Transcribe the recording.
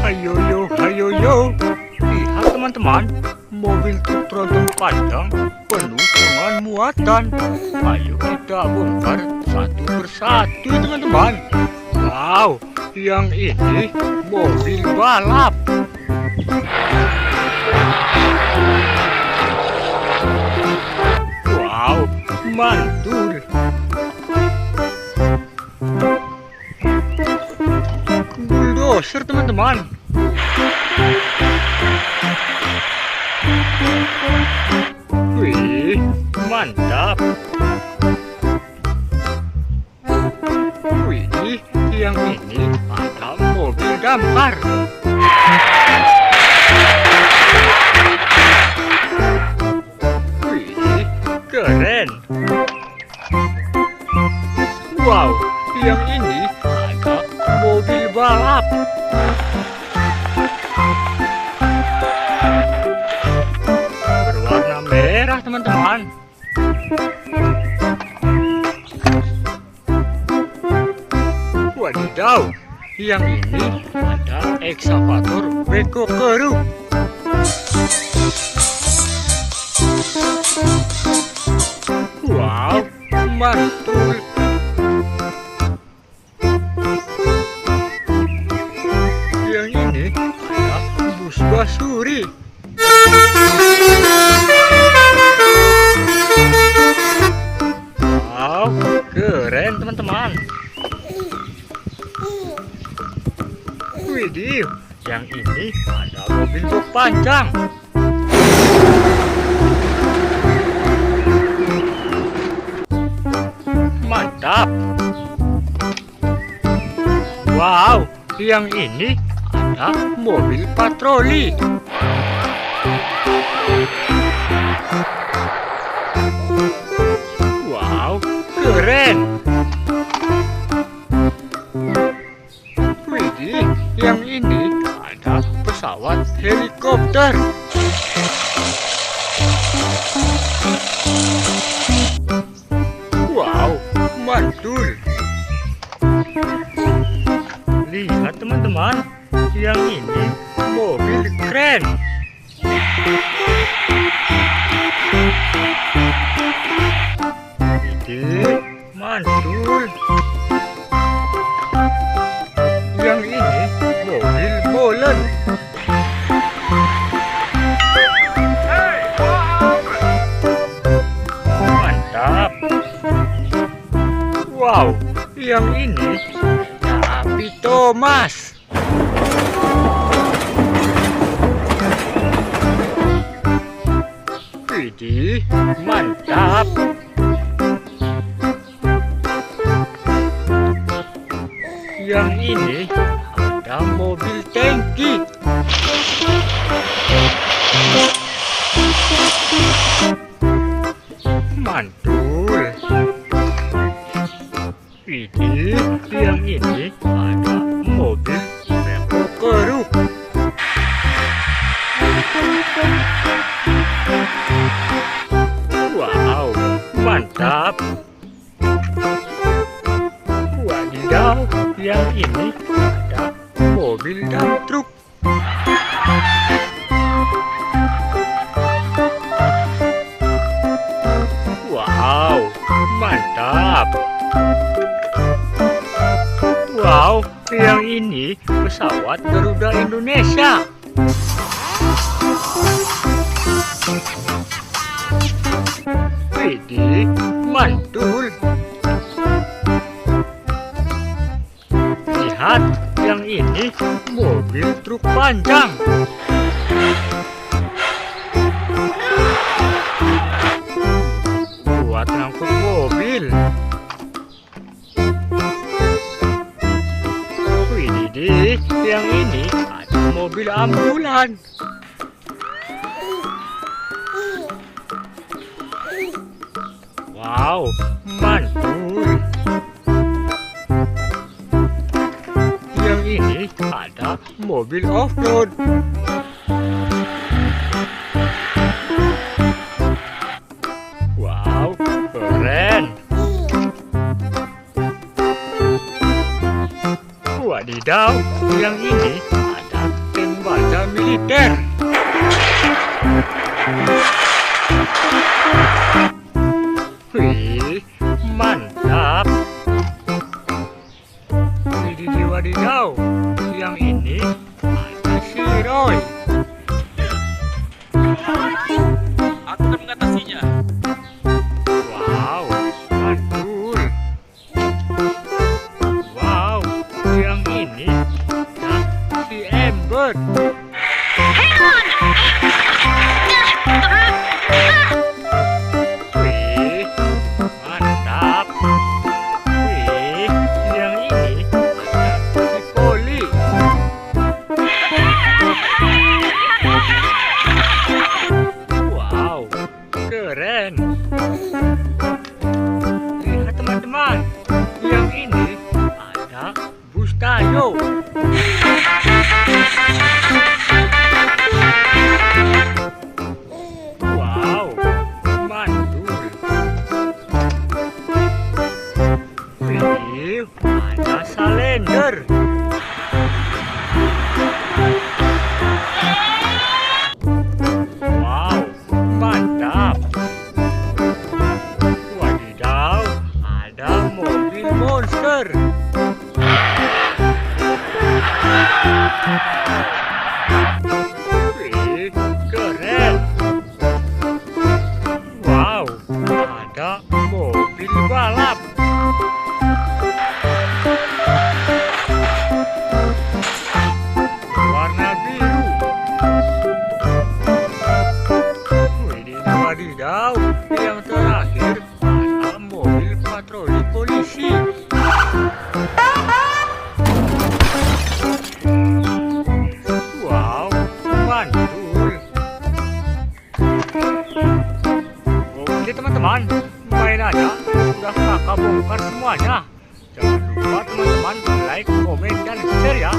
Hayo yo. Lihat teman-teman, mobil truk tronton panjang penuh dengan muatan. Ayo kita bongkar satu persatu teman-teman. Wow, yang ini mobil balap. Wow, mantul. Bulldozer teman-teman. Wih, mantap. Wih, yang ini ada mobil damkar. Wih, keren. Wow, yang ini ada mobil balap. Berwarna merah teman-teman. Wadidaw, yang ini ada excavator Beko keruk. Wow, mantul. Yang ini ada bus Basuri. Wow, keren teman-teman. Widih, yang ini ada mobil truk panjang. Mantap. Wow, yang ini ada mobil patroli. Wow, keren. Widih, yang ini ada pesawat helikopter. Wow, mantul. Lihat teman-teman, yang ini mobil keren. Ini mantul. Yang ini mobil molen. Mantap. Wow, yang ini api Thomas. Widih, mantap. Yang ini ada mobil tangki. Mantul. Widih, yang ini ada mobil Beko keruk. Wow, mantap. Wadidaw, yang ini ada mobil dumptruk. Wow, mantap. Wow, yang ini pesawat Garuda Indonesia. Widih, mantul. Lihat, yang ini mobil truk panjang. Buat ngangkut mobil. Widih, yang ini ada mobil ambulan. Wow, mantul. Yang ini ada mobil off-road. Wow, keren. Wadidaw, yang ini ada yang ini ada si Roy. Aku akan mengatasinya. Wow, mantul. Wow, yang ini ada si Ember. Wih, mantap. Wih, yang ini ada si Poli. Wow, keren. Lihat teman-teman, yang ini ada bus tayo. Wow, mantul. Wih, ada salender. Wow, mantap. Wadidaw, ada mobil monster. Wih, keren. Wow, ada mobil balap. Warna biru. Wadidaw, yang terakhir ada mobil patroli polisi. Wow, mantul. Oke teman-teman, mainannya sudah kakak bongkar semuanya. Jangan lupa teman-teman like, komen, dan share ya.